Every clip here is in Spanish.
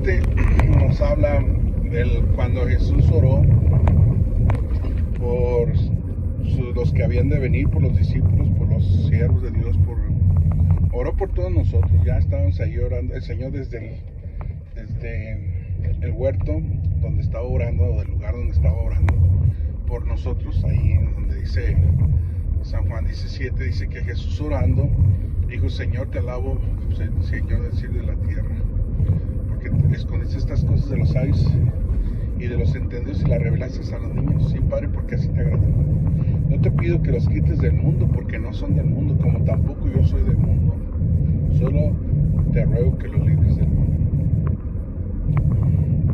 parte nos habla cuando Jesús oró por los que habían de venir, por los discípulos, por los siervos de Dios, oró por todos nosotros. Ya estábamos ahí orando, el Señor desde el huerto donde estaba orando, o del lugar donde estaba orando por nosotros, ahí donde dice San Juan 17, dice que Jesús orando dijo: Señor, te alabo, Señor del cielo y de la tierra, porque escondiste estas cosas de los sabios y de los entendidos y las revelaste a los niños. Sí, Padre, porque así te agradó. No te pido que los quites del mundo, porque no son del mundo, como tampoco yo soy del mundo. Solo te ruego que los libres del mundo.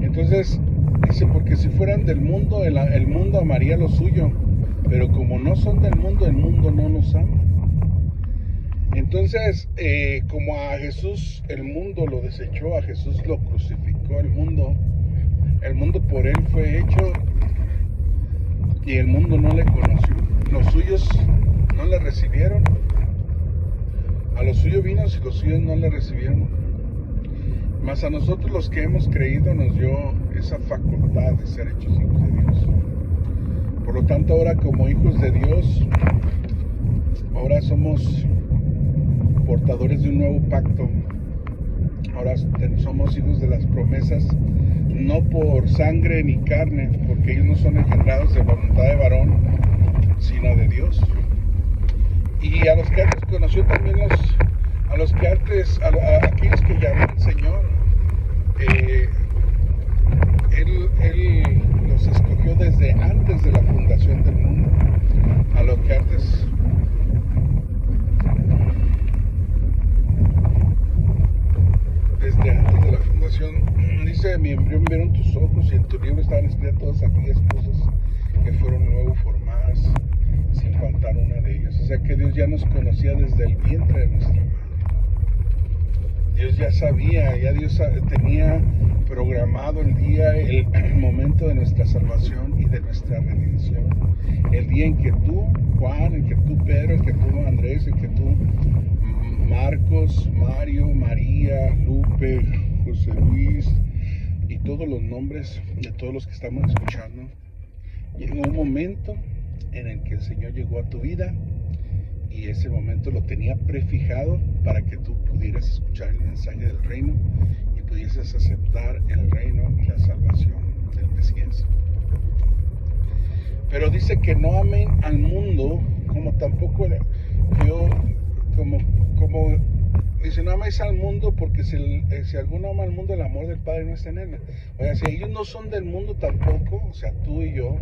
Entonces dice: porque si fueran del mundo, el mundo amaría lo suyo, pero como no son del mundo, el mundo no los ama. Entonces, como a Jesús el mundo lo desechó, a Jesús lo crucificó el mundo por él fue hecho, y el mundo no le conoció. Los suyos no le recibieron. A los suyos vino y los suyos no le recibieron. Mas a nosotros los que hemos creído nos dio esa facultad de ser hechos hijos de Dios. Por lo tanto, ahora como hijos de Dios, ahora somos portadores de un nuevo pacto. Ahora somos hijos de las promesas, no por sangre ni carne, porque ellos no son engendrados de voluntad de varón, sino de Dios. Y a los que antes conoció también a los que antes, a aquellos que llamó el Señor, Él los escogió desde antes de la fundación del mundo. A los que antes desde antes de la fundación, dice: mi embrión vieron tus ojos, y en tu libro estaban escritas todas aquellas cosas que fueron luego formadas, sin faltar una de ellas. O sea que Dios ya nos conocía desde el vientre de nuestra madre. Dios ya sabía, ya Dios tenía programado el día, el momento de nuestra salvación y de nuestra redención. El día en que tú, Juan, en que tú, Pedro, en que tú, Andrés, en que tú, Marcos, Mario, María, Lupe, José Luis y todos los nombres de todos los que estamos escuchando, llegó un momento en el que el Señor llegó a tu vida, y ese momento lo tenía prefijado para que tú pudieras escuchar el mensaje del reino y pudieses aceptar el reino y la salvación del Mesías. Pero dice que no amen al mundo, como tampoco yo, como dice: no améis al mundo, porque si alguno ama al mundo, el amor del Padre no está en él. O sea, si ellos no son del mundo tampoco, o sea, tú y yo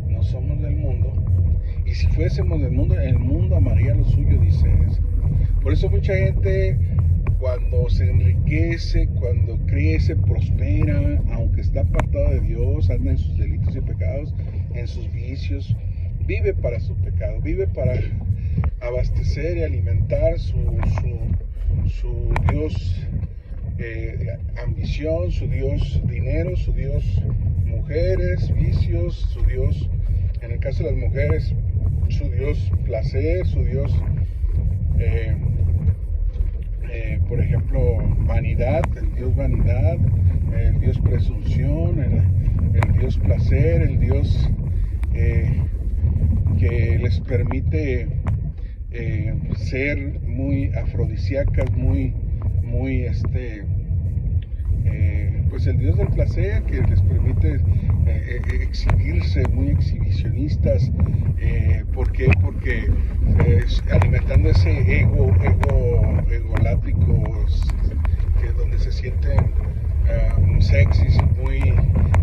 no somos del mundo. Y si fuésemos del mundo, el mundo amaría lo suyo, dice eso. Por eso mucha gente, cuando se enriquece, cuando crece, prospera, aunque está apartado de Dios, anda en sus delitos y pecados, en sus vicios, vive para su pecado, vive para abastecer y alimentar su Dios ambición, su Dios dinero, su Dios mujeres, vicios, su Dios, en el caso de las mujeres, su Dios placer, su Dios por ejemplo vanidad, el Dios presunción, el Dios placer, el Dios que les permite ser muy afrodisíacas, muy pues el Dios del placer, que les permite exhibirse, muy exhibicionistas. ¿Por qué? Porque alimentando ese ego látrico, que donde se sienten sexys,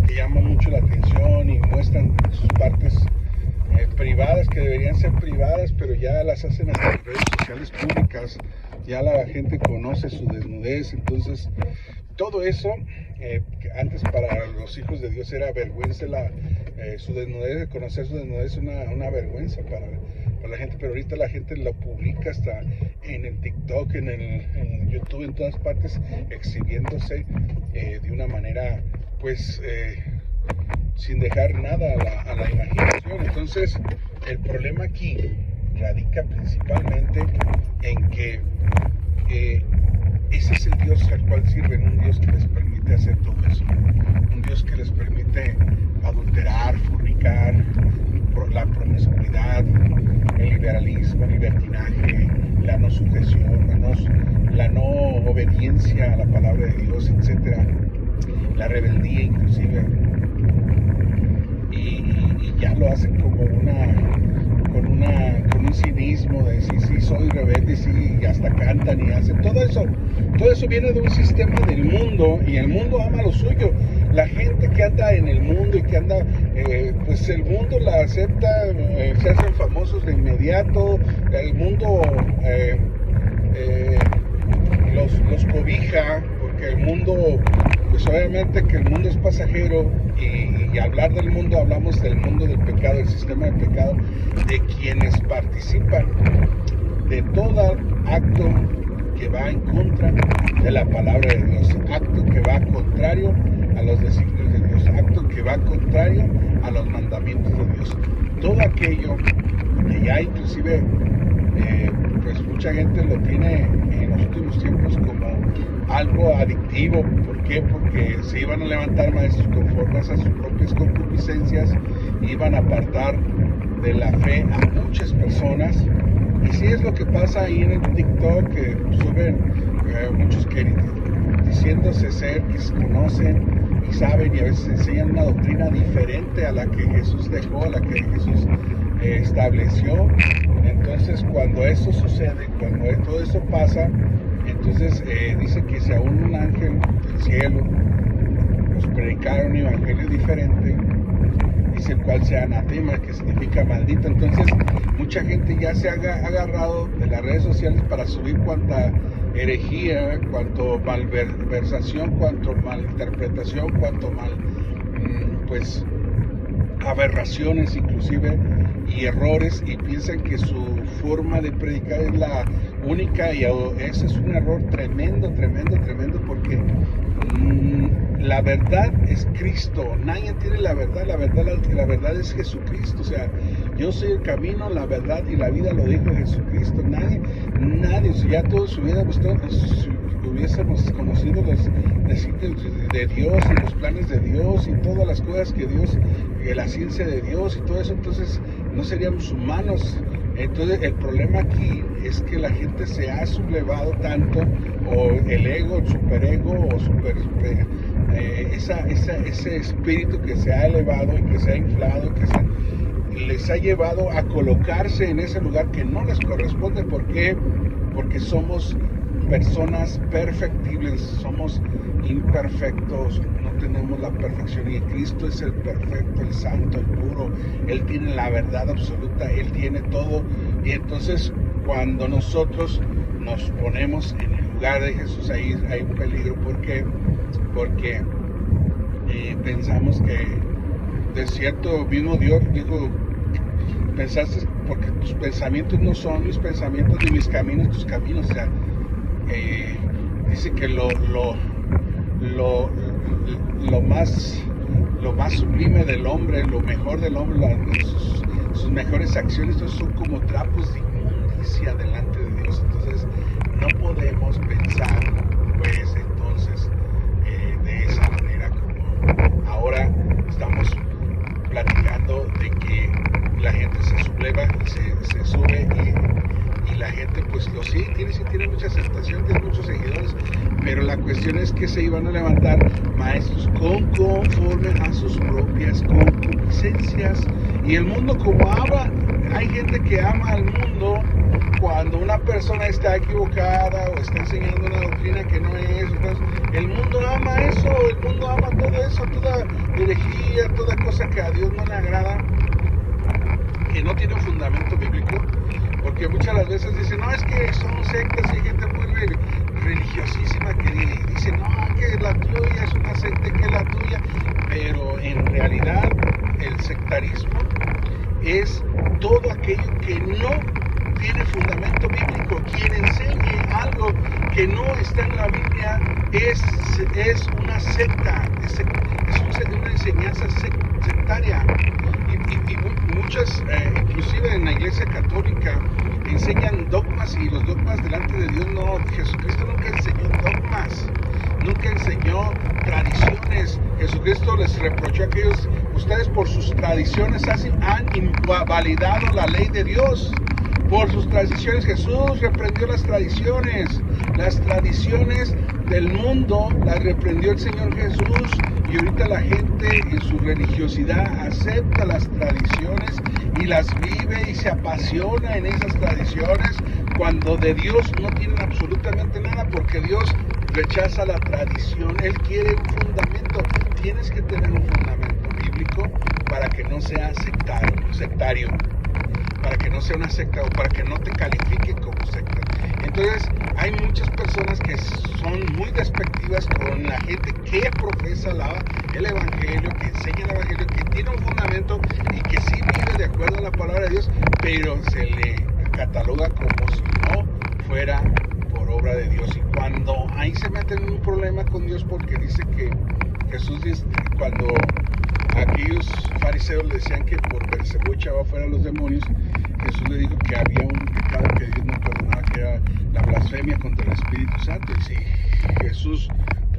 que llaman mucho la atención y muestran sus partes privadas, que deberían ser privadas, pero ya las hacen en las redes sociales públicas. Ya la gente conoce su desnudez. Entonces todo eso, que antes para los hijos de Dios era vergüenza, su desnudez, conocer su desnudez es una vergüenza para la gente, pero ahorita la gente lo publica hasta en el TikTok, en YouTube, en todas partes, exhibiéndose de una manera, pues, sin dejar nada a la imaginación. Entonces, el problema aquí radica principalmente en que ese es el Dios al cual sirven, un Dios que les permite permite hacer todo eso, un Dios que les permite adulterar, fornicar, la promiscuidad, el liberalismo, el libertinaje, la no sujeción, la no obediencia a la palabra de Dios, etcétera, la rebeldía inclusive, y ya lo hacen como con un cinismo de sí soy rebelde, sí, y hasta cantan y hacen todo eso viene de un sistema del mundo, y el mundo ama lo suyo. La gente que anda en el mundo y que anda, pues el mundo la acepta, se hacen famosos de inmediato, el mundo los cobija, porque el mundo, pues obviamente que el mundo es pasajero, y hablar del mundo, hablamos del mundo del pecado, del sistema del pecado, de quienes participan de todo acto que va en contra de la palabra de Dios, acto que va contrario a los designios de Dios, acto que va contrario a los mandamientos de Dios. Todo aquello que ya inclusive pues mucha gente lo tiene en los últimos tiempos como algo adictivo. ¿Por qué? Porque se iban a levantar maestros conformes a sus propias concupiscencias, iban a apartar de la fe a muchas personas. Y sí es lo que pasa ahí en el TikTok, que suben muchos que diciéndose ser, que se conocen y saben, y a veces enseñan una doctrina diferente a la que Jesús dejó, a la que Jesús estableció. Entonces cuando eso sucede, cuando todo eso pasa, entonces dice que si aún un ángel del cielo nos predicara un evangelio diferente, dice el cual sea anatema, que significa maldito. Entonces mucha gente ya se ha agarrado de las redes sociales para subir cuanta herejía, cuanto malversación, cuanto malinterpretación, cuanto pues aberraciones inclusive y errores, y piensan que su forma de predicar es la única, y ese es un error tremendo, porque la verdad es Cristo. Nadie tiene la verdad es Jesucristo. O sea, yo soy el camino, la verdad y la vida, lo dijo Jesucristo. Nadie, si ya todos hubiéramos conocido los designios de Dios y los planes de Dios y todas las cosas que Dios, la ciencia de Dios y todo eso, entonces no seríamos humanos. Entonces el problema aquí es que la gente se ha sublevado tanto, o el ego, el superego, o ese espíritu que se ha elevado y que se ha inflado, les ha llevado a colocarse en ese lugar que no les corresponde. ¿Por qué? Porque somos personas perfectibles, somos imperfectos, no tenemos la perfección, y Cristo es el perfecto, el santo, el puro. Él tiene la verdad absoluta, Él tiene todo. Y entonces cuando nosotros nos ponemos en el lugar de Jesús, ahí hay un peligro. ¿Por qué? Porque pensamos que de cierto mismo Dios dijo, pensaste, porque tus pensamientos no son mis pensamientos, ni mis caminos tus caminos. O sea, dice que lo más sublime del hombre, lo mejor del hombre, sus mejores acciones, son como trapos de inmundicia delante de Dios. Entonces no podemos pensar, pues entonces, de esa manera, como ahora estamos platicando de que la gente se subleva y se sube, y la gente pues lo sigue, tiene mucha aceptación, tiene muchos seguidores, pero la cuestión es que se iban a levantar maestros conforme a sus propias concupiscencias. Y el mundo, como ama, hay gente que ama al mundo cuando una persona está equivocada o está enseñando una doctrina que no es. Entonces, el mundo ama eso, el mundo ama todo eso, toda herejía, toda cosa que a Dios no le agrada, que no tiene un fundamento bíblico. Porque muchas las veces dicen, no, es que son sectas, y hay gente muy religiosísima que dice, no, que la tuya es una secta, que la tuya. Pero en realidad el sectarismo es todo aquello que no tiene fundamento bíblico. Quien enseñe algo que no está en la Biblia es una secta, es una enseñanza sectaria. Y muchas, inclusive en la Iglesia Católica, enseñan dogmas, y los dogmas delante de Dios no. Jesucristo nunca enseñó dogmas. nunca enseñó tradiciones. Jesucristo les reprochó a aquellos, ustedes por sus tradiciones han invalidado la ley de Dios. Por sus tradiciones, Jesús reprendió las tradiciones del mundo, las reprendió el Señor Jesús, y ahorita la gente en su religiosidad acepta las tradiciones y las vive y se apasiona en esas tradiciones, cuando de Dios no tienen absolutamente nada, porque Dios rechaza la tradición. Él quiere un fundamento. Tienes que tener un fundamento bíblico para que no sea sectario, para que no sea una secta o para que no te califique como secta. Entonces hay muchas personas que son muy despectivas con la gente que profesa el evangelio, que enseña el evangelio, que tiene un fundamento y que sí vive de acuerdo a la palabra de Dios, pero se le cataloga como si no fuera por obra de Dios. Y cuando ahí se meten en un problema con Dios, porque dice que Jesús dice, cuando aquellos fariseos le decían que por Beelzebú echaba fuera a los demonios, Jesús le dijo que había un pecado que Dios no perdonaba, que era la blasfemia contra el Espíritu Santo. Y si Jesús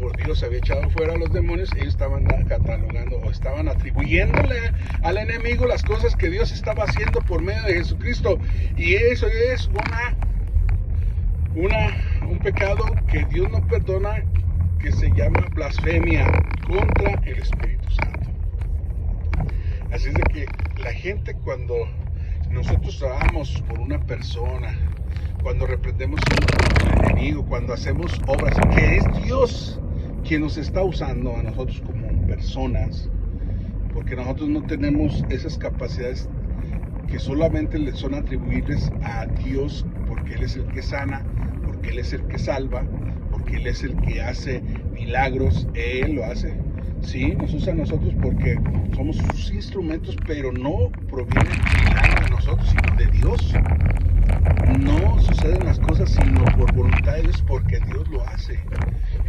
por Dios había echado fuera a los demonios, ellos estaban catalogando o estaban atribuyéndole al enemigo las cosas que Dios estaba haciendo por medio de Jesucristo. Y eso es un pecado que Dios no perdona, que se llama blasfemia contra el Espíritu Santo. Así es de que la gente, cuando nosotros oramos por una persona, cuando reprendemos a un enemigo, cuando hacemos obras, que es Dios quien nos está usando a nosotros como personas, porque nosotros no tenemos esas capacidades que solamente le son atribuibles a Dios, porque Él es el que sana, porque Él es el que salva, porque Él es el que hace milagros. Él lo hace. Sí, nos usa a nosotros porque somos sus instrumentos, pero no proviene el milagro de nosotros, sino de Dios. No suceden las cosas sino por voluntad de Dios, porque Dios lo hace,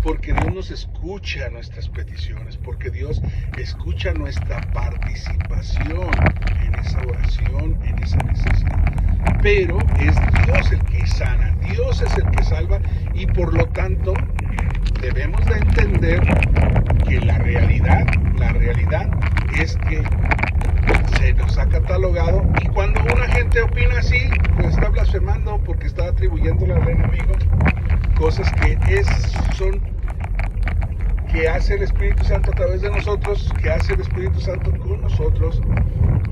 porque Dios nos escucha nuestras peticiones, porque Dios escucha nuestra participación en esa oración, en esa necesidad. Pero es Dios el que sana, Dios es el que salva, y por lo tanto debemos de entender que la realidad es que se nos ha catalogado, y cuando una gente opina así, pues está blasfemando, porque está atribuyéndole al enemigo cosas que hace el Espíritu Santo a través de nosotros, que hace el Espíritu Santo con nosotros,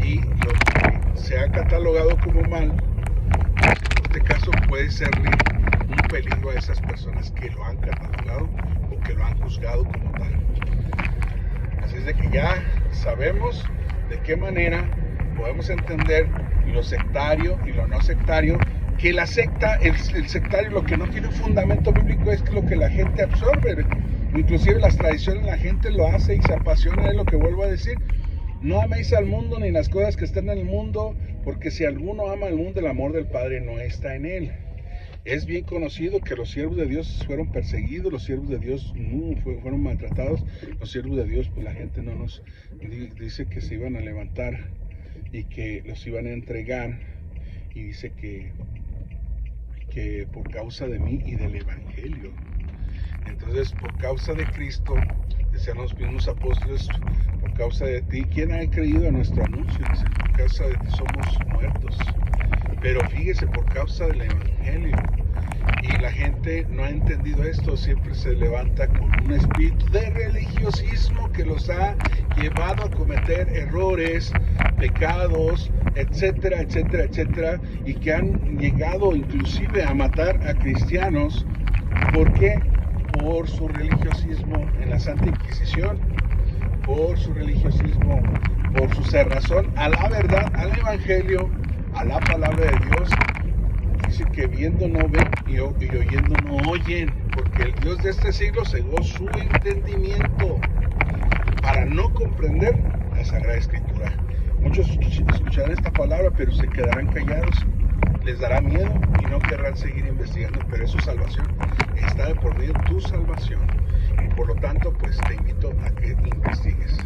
y lo que se ha catalogado como mal, pues en este caso puede serle un peligro a esas personas que lo han catalogado o que lo han juzgado como tal. Así es de que ya sabemos de qué manera podemos entender lo sectario y lo no sectario, que la secta, el sectario, lo que no tiene un fundamento bíblico es lo que la gente absorbe. Inclusive las tradiciones, la gente lo hace y se apasiona, es lo que vuelvo a decir. No améis al mundo ni las cosas que están en el mundo, porque si alguno ama al mundo, el amor del Padre no está en él. Es bien conocido que los siervos de Dios fueron perseguidos, los siervos de Dios fueron maltratados, los siervos de Dios, pues la gente no nos dice que se iban a levantar y que los iban a entregar, y dice que por causa de mí y del Evangelio. Entonces, por causa de Cristo, decían los mismos apóstoles, por causa de ti, ¿quién ha creído a nuestro anuncio? Dice, por causa de ti somos muertos. Pero fíjese, por causa del Evangelio. Y la gente no ha entendido esto, siempre se levanta con un espíritu de religiosismo que los ha llevado a cometer errores, pecados, etcétera, etcétera, etcétera, y que han llegado inclusive a matar a cristianos. ¿Por qué? Por su religiosismo en la Santa Inquisición, por su religiosismo, por su cerrazón a la verdad, al Evangelio, a la palabra de Dios. Dice que viendo no ven y oyendo no oyen, porque el Dios de este siglo cegó su entendimiento para no comprender la Sagrada Escritura. Muchos escucharán esta palabra, pero se quedarán callados, les dará miedo y no querrán seguir investigando, pero es su salvación, está de por medio tu salvación, y por lo tanto pues te invito a que investigues.